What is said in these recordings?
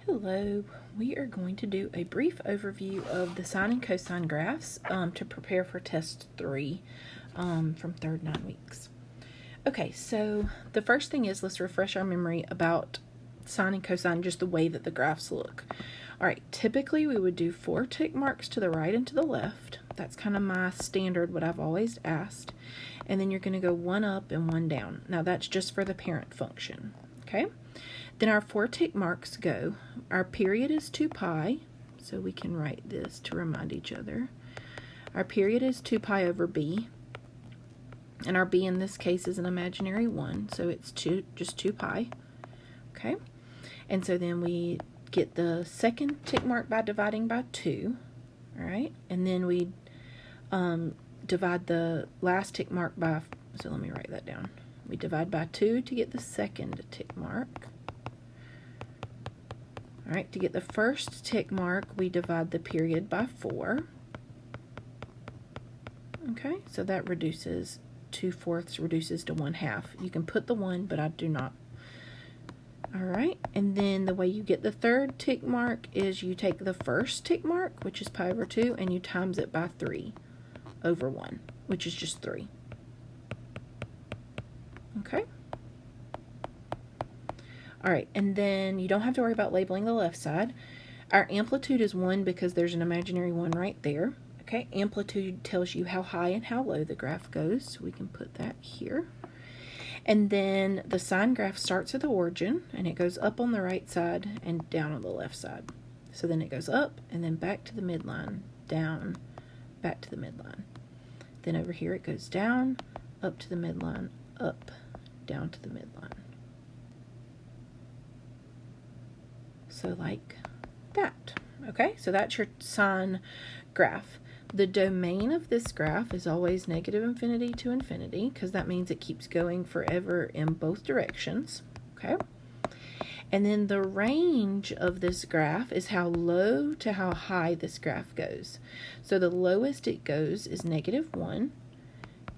Hello, we are going to do a brief overview of the sine and cosine graphs to prepare for test 3 from third 9 weeks. Okay, so the first thing is let's refresh our memory about sine and cosine, just the way that the graphs look. All right, typically we would do 4 tick marks to the right and to the left. That's kind of my standard, what I've always asked. And then you're going to go 1 up and 1 down. Now that's just for the parent function, okay? Then our 4 tick marks go. Our period is 2 pi, so we can write this to remind each other. Our period is 2 pi over b, and our b in this case is an imaginary 1, so it's just 2 pi, okay? And so then we get the second tick mark by dividing by 2, all right? And then we divide the last tick mark by, so let me write that down. We divide by 2 to get the second tick mark. All right, to get the first tick mark, we divide the period by 4. Okay, so that reduces, 2/4 reduces to 1/2. You can put the 1, but I do not. All right, and then the way you get the third tick mark is you take the first tick mark, which is pi over 2, and you times it by 3 over 1, which is just 3. Okay. All right, and then you don't have to worry about labeling the left side. Our amplitude is 1 because there's an imaginary 1 right there. Okay, amplitude tells you how high and how low the graph goes, so we can put that here. And then the sine graph starts at the origin, and it goes up on the right side and down on the left side. So then it goes up, and then back to the midline, down, back to the midline. Then over here it goes down, up to the midline, up, down to the midline. So like that, okay? So that's your sine graph. The domain of this graph is always negative infinity to infinity, because that means it keeps going forever in both directions, okay? And then the range of this graph is how low to how high this graph goes. So the lowest it goes is -1,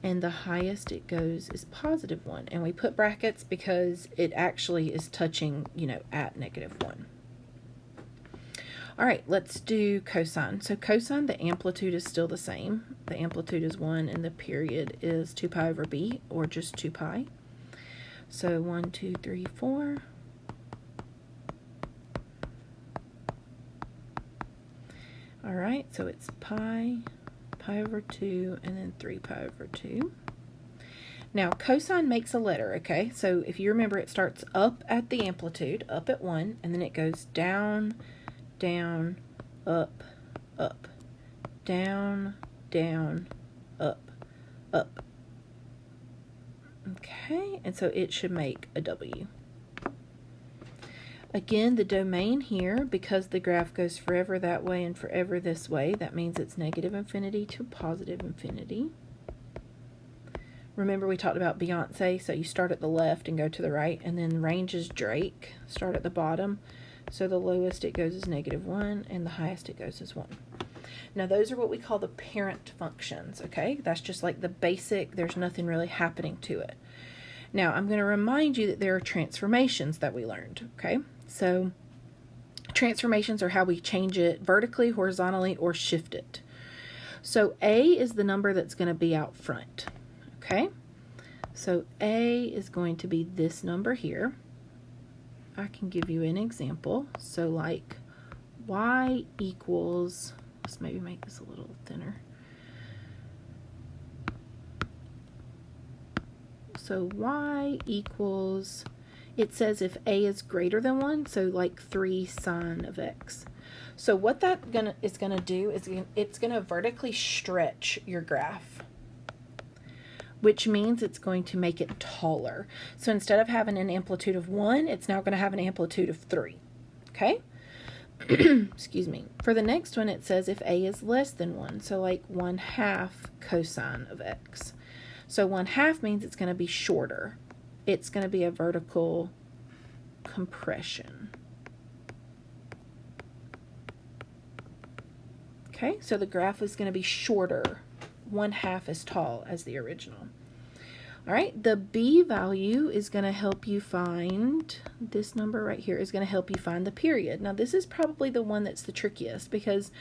and the highest it goes is +1. And we put brackets because it actually is touching, at -1. All right, let's do cosine. So cosine, the amplitude is still the same. The amplitude is 1, and the period is 2 pi over b, or just 2 pi. So 1, 2, 3, 4. All right, so it's pi over 2, and then 3 pi over 2. Now, cosine makes a letter, okay? So if you remember, it starts up at the amplitude, up at 1, and then it goes down, down, up, up, down, down, up, up. Okay, and so it should make a W. Again, the domain here, because the graph goes forever that way and forever this way, that means it's negative infinity to positive infinity. Remember we talked about Beyonce, so you start at the left and go to the right, and then range is Drake, start at the bottom. So the lowest it goes is -1, and the highest it goes is 1. Now those are what we call the parent functions, okay? That's just like the basic, there's nothing really happening to it. Now I'm going to remind you that there are transformations that we learned, okay? So transformations are how we change it vertically, horizontally, or shift it. So A is the number that's going to be out front, okay? So A is going to be this number here. I can give you an example. So like y equals, let's maybe make this a little thinner. So y equals, it says if a is greater than 1, so like 3 sine of x. So what that is gonna do is it's gonna vertically stretch your graph, which means it's going to make it taller. So instead of having an amplitude of 1, it's now going to have an amplitude of 3, okay? Excuse me. For the next one, it says if a is less than 1, so like 1/2 cosine of x. So 1/2 means it's going to be shorter. It's going to be a vertical compression. Okay, so the graph is going to be shorter, 1/2 as tall as the original. All right, the B value is going to help you find, this number right here is going to help you find the period. Now this is probably the one that's the trickiest because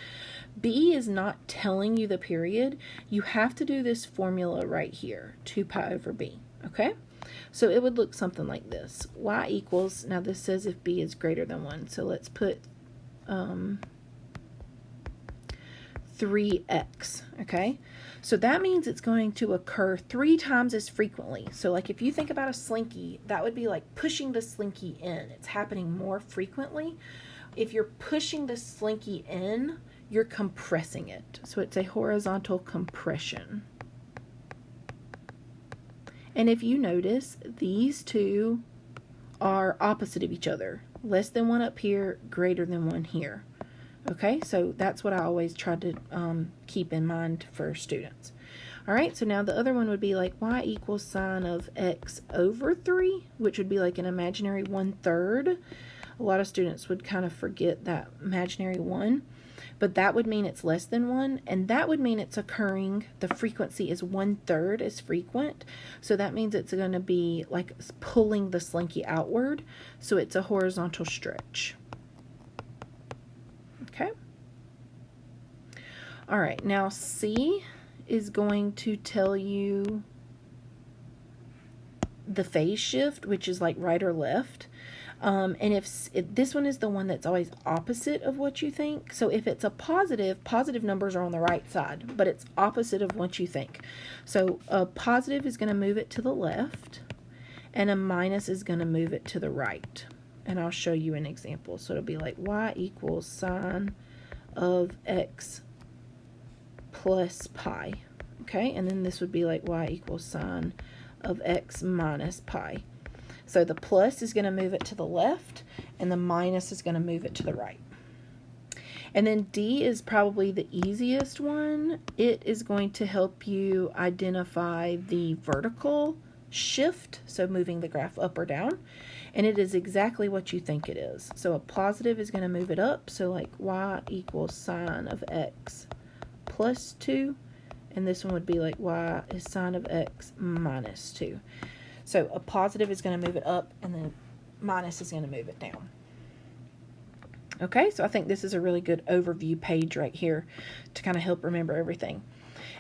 B is not telling you the period. You have to do this formula right here, 2 pi over B, okay? So it would look something like this. Y equals, now this says if B is greater than 1, so let's put 3x, okay? So that means it's going to occur 3 times as frequently. So like if you think about a slinky, that would be like pushing the slinky in. It's happening more frequently. If you're pushing the slinky in, you're compressing it. So it's a horizontal compression. And if you notice, these two are opposite of each other. Less than 1 up here, greater than 1 here. Okay, so that's what I always try to keep in mind for students. All right, so now the other one would be like y equals sine of x over 3, which would be like an imaginary 1/3. A lot of students would kind of forget that imaginary 1, but that would mean it's less than 1, and that would mean it's occurring, the frequency is 1/3 as frequent, so that means it's going to be like pulling the slinky outward, so it's a horizontal stretch. Okay. All right, now C is going to tell you the phase shift, which is like right or left. And if this one is the one that's always opposite of what you think. So if it's a positive, positive numbers are on the right side, but it's opposite of what you think. So a positive is going to move it to the left, and a minus is going to move it to the right. And I'll show you an example. So it'll be like y equals sine of x plus pi. Okay, and then this would be like y equals sine of x minus pi. So the plus is going to move it to the left, and the minus is going to move it to the right. And then D is probably the easiest one. It is going to help you identify the vertical shift, so moving the graph up or down, and it is exactly what you think it is. So a positive is going to move it up, so like y equals sine of x plus 2, and this one would be like y is sine of x minus 2. So a positive is going to move it up, and then minus is going to move it down. Okay, so I think this is a really good overview page right here to kind of help remember everything.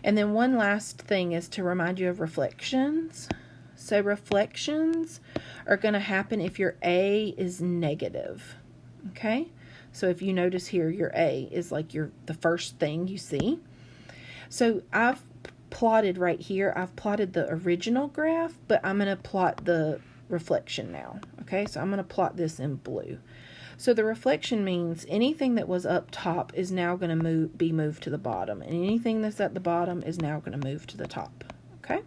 And then one last thing is to remind you of reflections. So reflections are going to happen if your A is negative. Okay, so if you notice here, your A is like the first thing you see. So I've plotted right here, I've plotted the original graph, but I'm going to plot the reflection now. Okay, so I'm going to plot this in blue. So the reflection means anything that was up top is now going to be moved to the bottom, and anything that's at the bottom is now going to move to the top. Okay,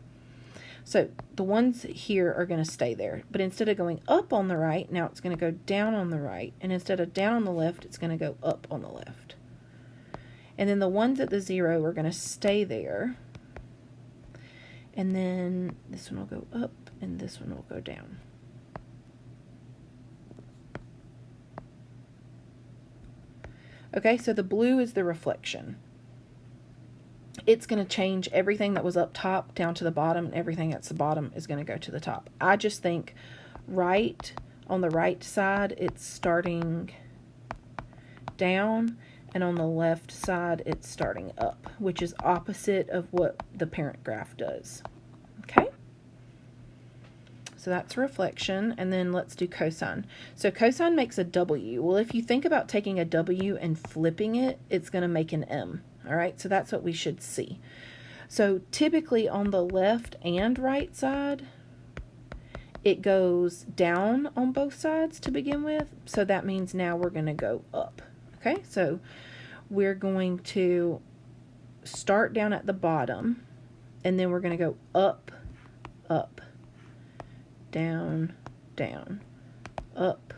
so the ones here are going to stay there, but instead of going up on the right, now it's going to go down on the right, and instead of down on the left, it's going to go up on the left. And then the ones at the 0 are going to stay there, and then this one will go up, and this one will go down. Okay, so the blue is the reflection. It's going to change everything that was up top down to the bottom, and everything that's the bottom is going to go to the top. I just think right on the right side, it's starting down, and on the left side, it's starting up, which is opposite of what the parent graph does. Okay? So that's reflection, and then let's do cosine. So cosine makes a W. Well, if you think about taking a W and flipping it, it's going to make an M. All right, so that's what we should see. So typically on the left and right side, it goes down on both sides to begin with. So that means now we're going to go up. Okay, so we're going to start down at the bottom, and then we're going to go up, up, down, down, up,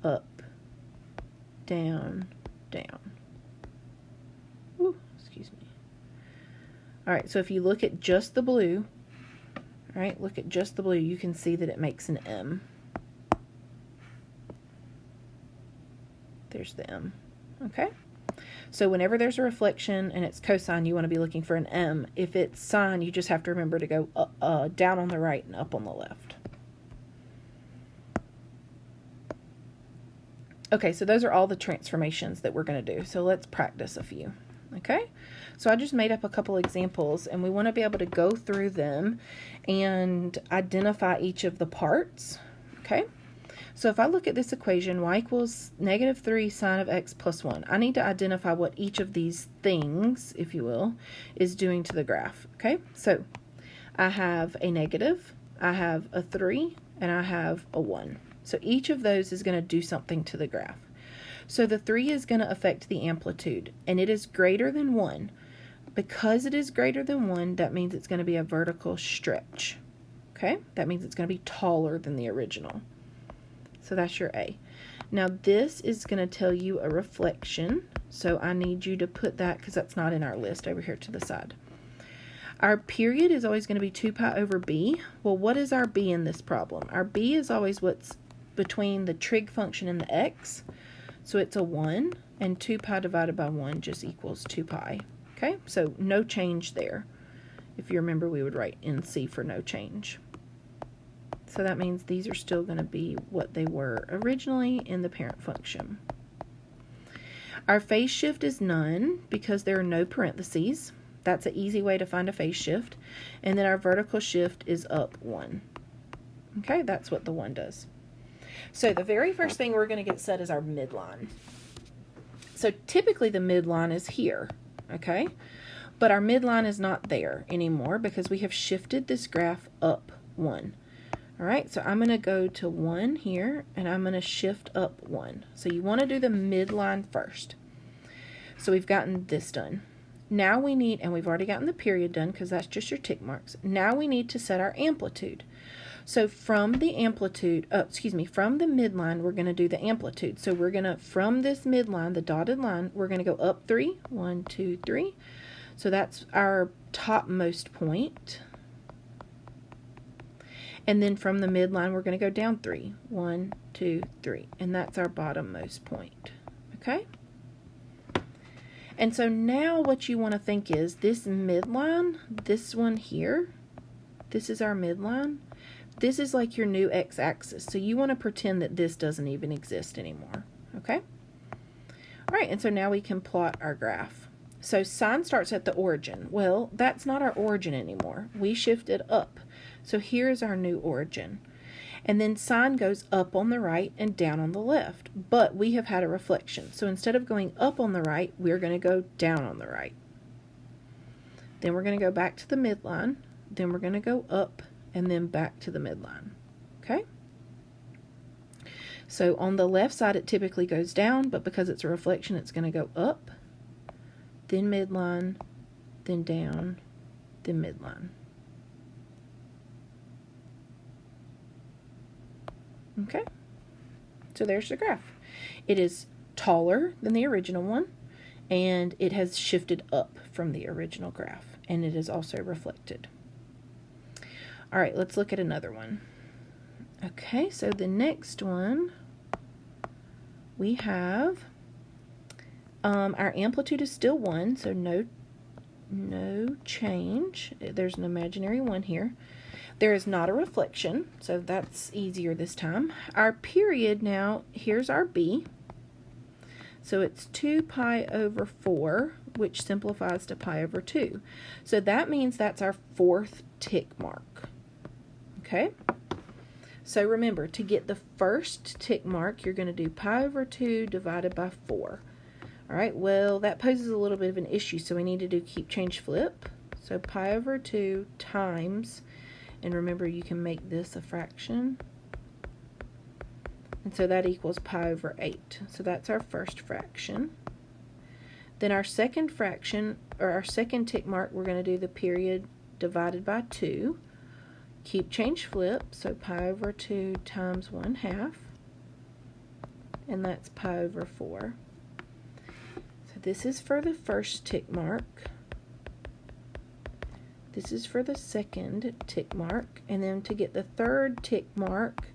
up, down, down. Ooh, excuse me. All right, so if you look at just the blue, all right, look at just the blue, you can see that it makes an M. There's the M, okay? So whenever there's a reflection and it's cosine, you want to be looking for an M. If it's sine, you just have to remember to go down on the right and up on the left. Okay, so those are all the transformations that we're going to do. So let's practice a few. Okay, so I just made up a couple examples, and we want to be able to go through them and identify each of the parts. Okay, so if I look at this equation, y equals -3 sine of x plus 1, I need to identify what each of these things, if you will, is doing to the graph. Okay, so I have a negative, I have a 3, and I have a 1. So each of those is going to do something to the graph. So the 3 is going to affect the amplitude, and it is greater than 1. Because it is greater than 1, that means it's going to be a vertical stretch. Okay, that means it's going to be taller than the original. So that's your A. Now this is going to tell you a reflection, so I need you to put that, because that's not in our list, over here to the side. Our period is always going to be 2 pi over b. Well, what is our b in this problem? Our b is always what's between the trig function and the x. So it's a 1, and 2 pi divided by 1 just equals 2 pi. Okay, so no change there. If you remember, we would write NC for no change. So that means these are still going to be what they were originally in the parent function. Our phase shift is none because there are no parentheses. That's an easy way to find a phase shift. And then our vertical shift is up 1. Okay, that's what the 1 does. So the very first thing we're going to get set is our midline. So typically the midline is here, okay? But our midline is not there anymore because we have shifted this graph up 1. All right, so I'm going to go to 1 here, and I'm going to shift up 1. So you want to do the midline first. So we've gotten this done. Now we need, and we've already gotten the period done because that's just your tick marks. Now we need to set our amplitude. So from the amplitude, from the midline, we're going to do the amplitude. So we're going to, from this midline, the dotted line, we're going to go up 3. 1, 2, 3. So that's our topmost point. And then from the midline, we're going to go down 3. 1, 2, 3. And that's our bottommost point. Okay? And so now what you want to think is this midline, this one here, this is our midline. This is like your new x-axis. So you want to pretend that this doesn't even exist anymore. Okay? All right, and so now we can plot our graph. So sine starts at the origin. Well, that's not our origin anymore. We shifted up. So here is our new origin. And then sine goes up on the right and down on the left. But we have had a reflection. So instead of going up on the right, we're going to go down on the right. Then we're going to go back to the midline. Then we're going to go up and then back to the midline. Okay? So on the left side, it typically goes down, but because it's a reflection, it's going to go up, then midline, then down, then midline. Okay? So there's the graph. It is taller than the original one, and it has shifted up from the original graph, and it is also reflected. All right, let's look at another one. Okay, so the next one, we have our amplitude is still 1, so no change. There's an imaginary 1 here. There is not a reflection, so that's easier this time. Our period now, here's our b. So it's 2 pi over 4, which simplifies to pi over 2. So that means that's our 4th tick mark. Okay? So remember, to get the first tick mark, you're going to do pi over 2 divided by 4. All right, well, that poses a little bit of an issue, so we need to do keep, change, flip. So pi over 2 times, and remember, you can make this a fraction. And so that equals pi over 8. So that's our first fraction. Then our second fraction, or our second tick mark, we're going to do the period divided by 2. Keep, change, flip, so pi over 2 times 1/2, and that's pi over 4. So this is for the first tick mark. This is for the second tick mark, and then to get the third tick mark,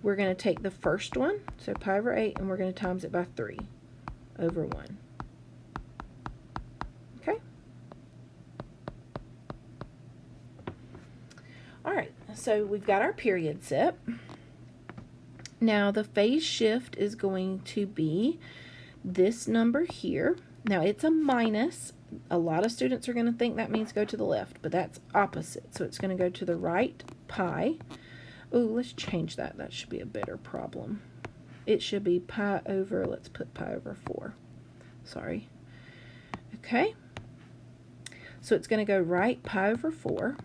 we're going to take the first one, so pi over 8, and we're going to times it by 3 over 1. so we've got our period set. Now the phase shift is going to be this number here. Now it's a minus. A lot of students are going to think that means go to the left, but that's opposite. So it's going to go to the right pi. Oh, let's change that. That should be a better problem. It should be pi over, let's put pi over 4. Sorry. Okay. So it's going to go right pi over 4.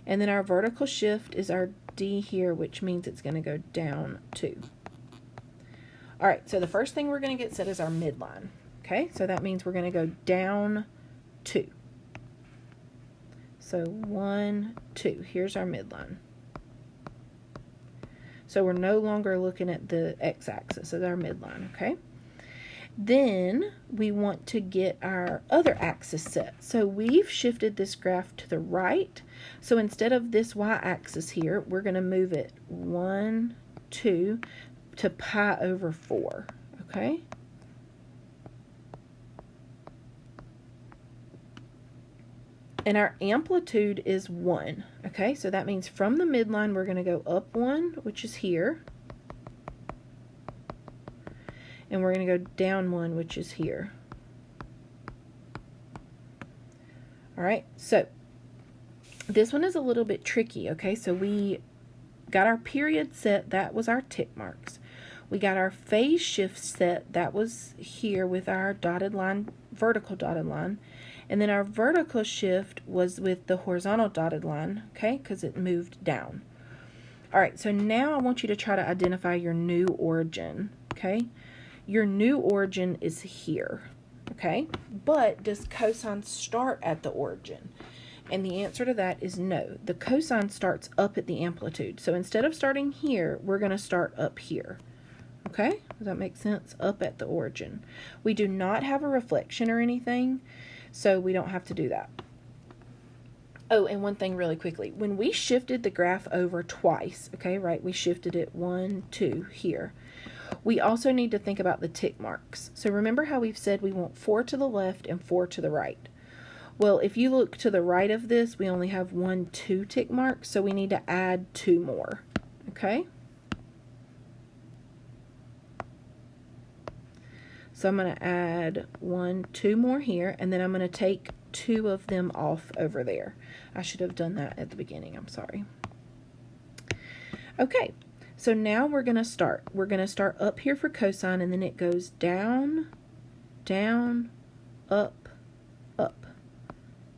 And then our vertical shift is our D here, which means it's going to go down 2. All right, so the first thing we're going to get set is our midline. Okay, so that means we're going to go down 2. So 1, 2. Here's our midline. So we're no longer looking at the x-axis as our midline, okay? Then we want to get our other axis set. So we've shifted this graph to the right. So instead of this y-axis here, we're going to move it 1, 2 to pi over 4, okay? And our amplitude is 1, okay? So that means from the midline, we're going to go up 1, which is here. And we're going to go down 1, which is here. All right, so this one is a little bit tricky, okay? So we got our period set, that was our tick marks. We got our phase shift set, that was here with our dotted line, vertical dotted line. And then our vertical shift was with the horizontal dotted line, okay, because it moved down. All right, so now I want you to try to identify your new origin, okay? Your new origin is here, okay? But does cosine start at the origin? And the answer to that is no. The cosine starts up at the amplitude. So instead of starting here, we're going to start up here. Okay? Does that make sense? Up at the origin. We do not have a reflection or anything, so we don't have to do that. Oh, and one thing really quickly. When we shifted the graph over twice, okay, right? We shifted it 1, 2 here. We also need to think about the tick marks. So remember how we've said we want 4 to the left and 4 to the right. Well, if you look to the right of this, we only have 1, 2 tick marks, so we need to add 2 more, okay? So I'm going to add 1, 2 more here, and then I'm going to take 2 of them off over there. I should have done that at the beginning, I'm sorry. Okay, so now we're going to start. We're going to start up here for cosine, and then it goes down, down, up, up,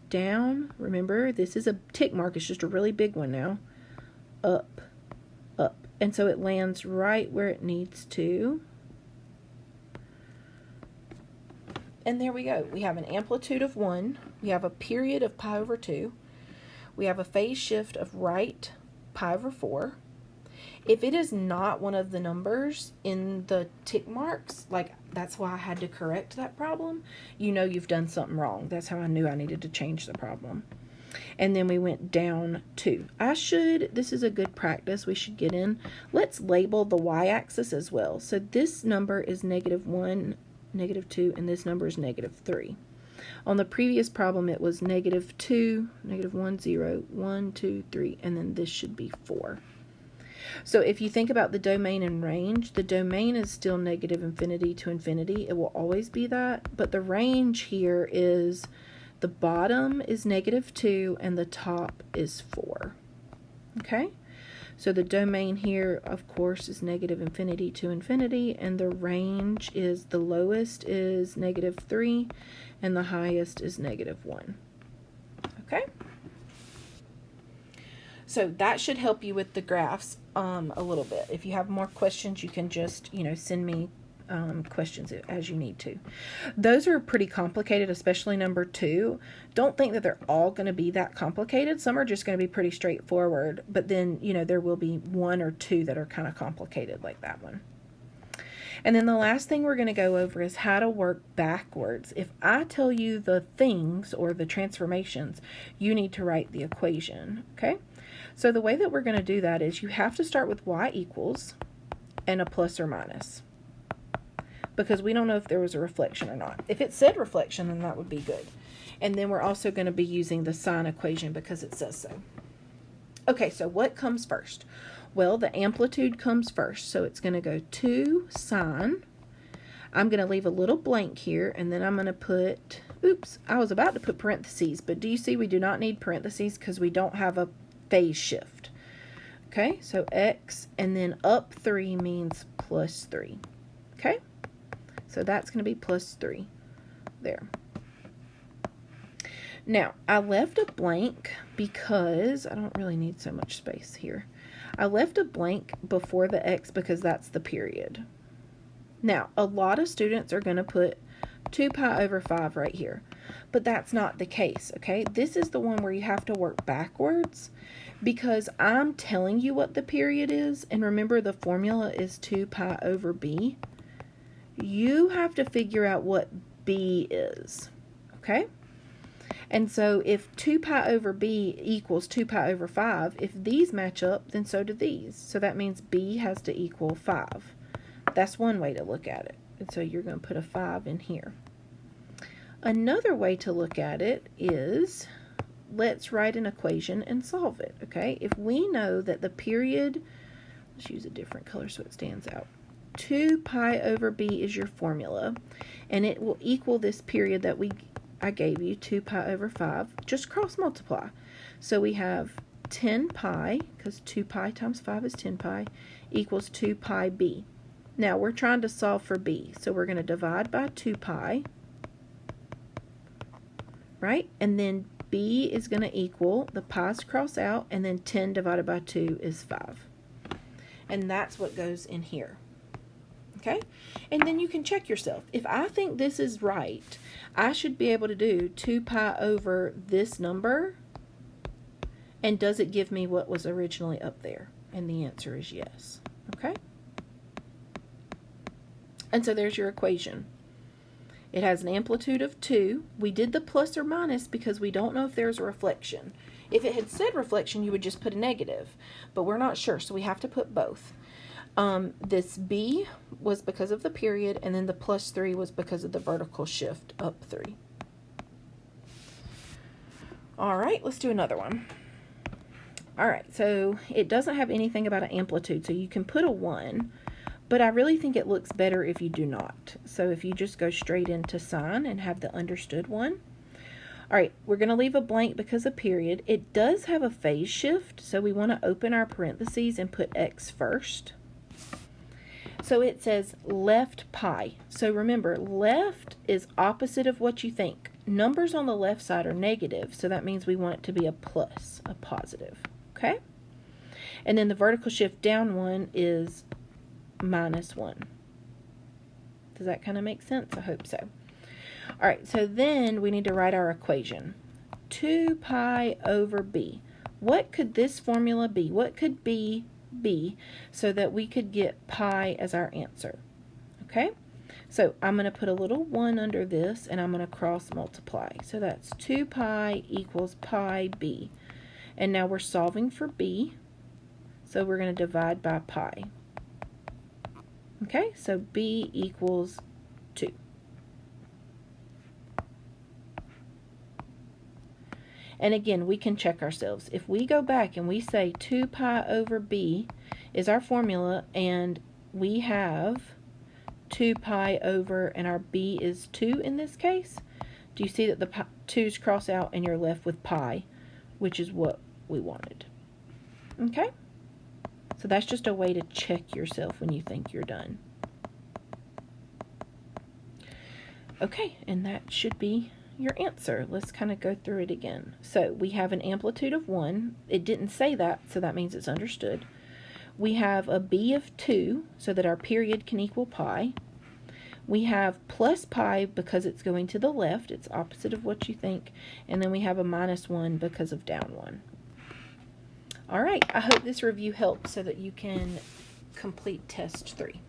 down. Remember, this is a tick mark. It's just a really big one now. Up, up. And so it lands right where it needs to. And there we go. We have an amplitude of 1. We have a period of pi over 2. We have a phase shift of right pi over 4. If it is not one of the numbers in the tick marks, like that's why I had to correct that problem, you know you've done something wrong. That's how I knew I needed to change the problem. And then we went down 2. This is a good practice we should get in. Let's label the y-axis as well. So this number is -1, -2, and this number is -3. On the previous problem, it was -2, -1, 0, 1, 2, 3, and then this should be 4. So if you think about the domain and range, the domain is still -infinity to infinity. It will always be that, but the range here is the bottom is -2 and the top is 4. Okay? So the domain here, of course, is -infinity to infinity, and the range is the lowest is -3, and the highest is -1. Okay? So that should help you with the graphs a little bit. If you have more questions, you can just, send me questions as you need to. Those are pretty complicated, especially number 2. Don't think that they're all going to be that complicated. Some are just going to be pretty straightforward, but then, there will be 1 or 2 that are kind of complicated like that one. And then the last thing we're going to go over is how to work backwards. If I tell you the things or the transformations, you need to write the equation, okay? So the way that we're going to do that is you have to start with y equals and a plus or minus, because we don't know if there was a reflection or not. If it said reflection, then that would be good. And then we're also going to be using the sine equation because it says so. Okay, so what comes first? Well, the amplitude comes first. So it's going to go 2 sine. I'm going to leave a little blank here, and then I'm going to put, oops, I was about to put parentheses, but do you see we do not need parentheses because we don't have a phase shift. Okay, so x, and then up 3 means plus 3. Okay, so that's going to be plus 3 there. Now, I left a blank because I don't really need so much space here. I left a blank before the x because that's the period. Now, a lot of students are going to put 2 pi over 5 right here, but that's not the case, okay? This is the one where you have to work backwards because I'm telling you what the period is, and remember the formula is 2 pi over b. You have to figure out what b is, okay? And so if 2 pi over b equals 2 pi over 5, if these match up, then so do these. So that means b has to equal 5. That's one way to look at it. And so you're going to put a 5 in here. Another way to look at it is, let's write an equation and solve it, okay? If we know that the period, let's use a different color so it stands out. 2 pi over b is your formula, and it will equal this period that I gave you, 2 pi over 5. Just cross multiply. So we have 10 pi, because 2 pi times 5 is 10 pi, equals 2 pi b. Now we're trying to solve for b, so we're going to divide by 2 pi, right? And then b is going to equal, the pi's cross out, and then 10 divided by 2 is 5. And that's what goes in here. Okay? And then you can check yourself. If I think this is right, I should be able to do 2 pi over this number, and does it give me what was originally up there? And the answer is yes. Okay? And so there's your equation. It has an amplitude of 2. We did the plus or minus because we don't know if there's a reflection. If it had said reflection, you would just put a negative, but we're not sure, so we have to put both. This b was because of the period, and then the plus 3 was because of the vertical shift up 3. All right, let's do another one. All right, so it doesn't have anything about an amplitude, so you can put a 1, but I really think it looks better if you do not. So if you just go straight into sine and have the understood one. All right, we're going to leave a blank because of period. It does have a phase shift, so we want to open our parentheses and put x first. So it says left pi. So remember, left is opposite of what you think. Numbers on the left side are negative, so that means we want it to be a plus, a positive. Okay? And then the vertical shift down one is -1. Does that kind of make sense? I hope so. All right, so then we need to write our equation. 2 pi over b. What could this formula be? What could b be so that we could get pi as our answer? Okay, so I'm going to put a little 1 under this, and I'm going to cross multiply. So that's 2 pi equals pi b. And now we're solving for b, so we're going to divide by pi. Okay, so b equals 2. And again, we can check ourselves. If we go back and we say 2 pi over b is our formula, and we have 2 pi over, and our b is 2 in this case, do you see that the 2's cross out and you're left with pi, which is what we wanted? Okay? So that's just a way to check yourself when you think you're done. Okay, and that should be your answer. Let's kind of go through it again. So we have an amplitude of 1. It didn't say that, so that means it's understood. We have a b of 2, so that our period can equal pi. We have plus pi because it's going to the left. It's opposite of what you think. And then we have a -1 because of down 1. All right, I hope this review helps so that you can complete test 3.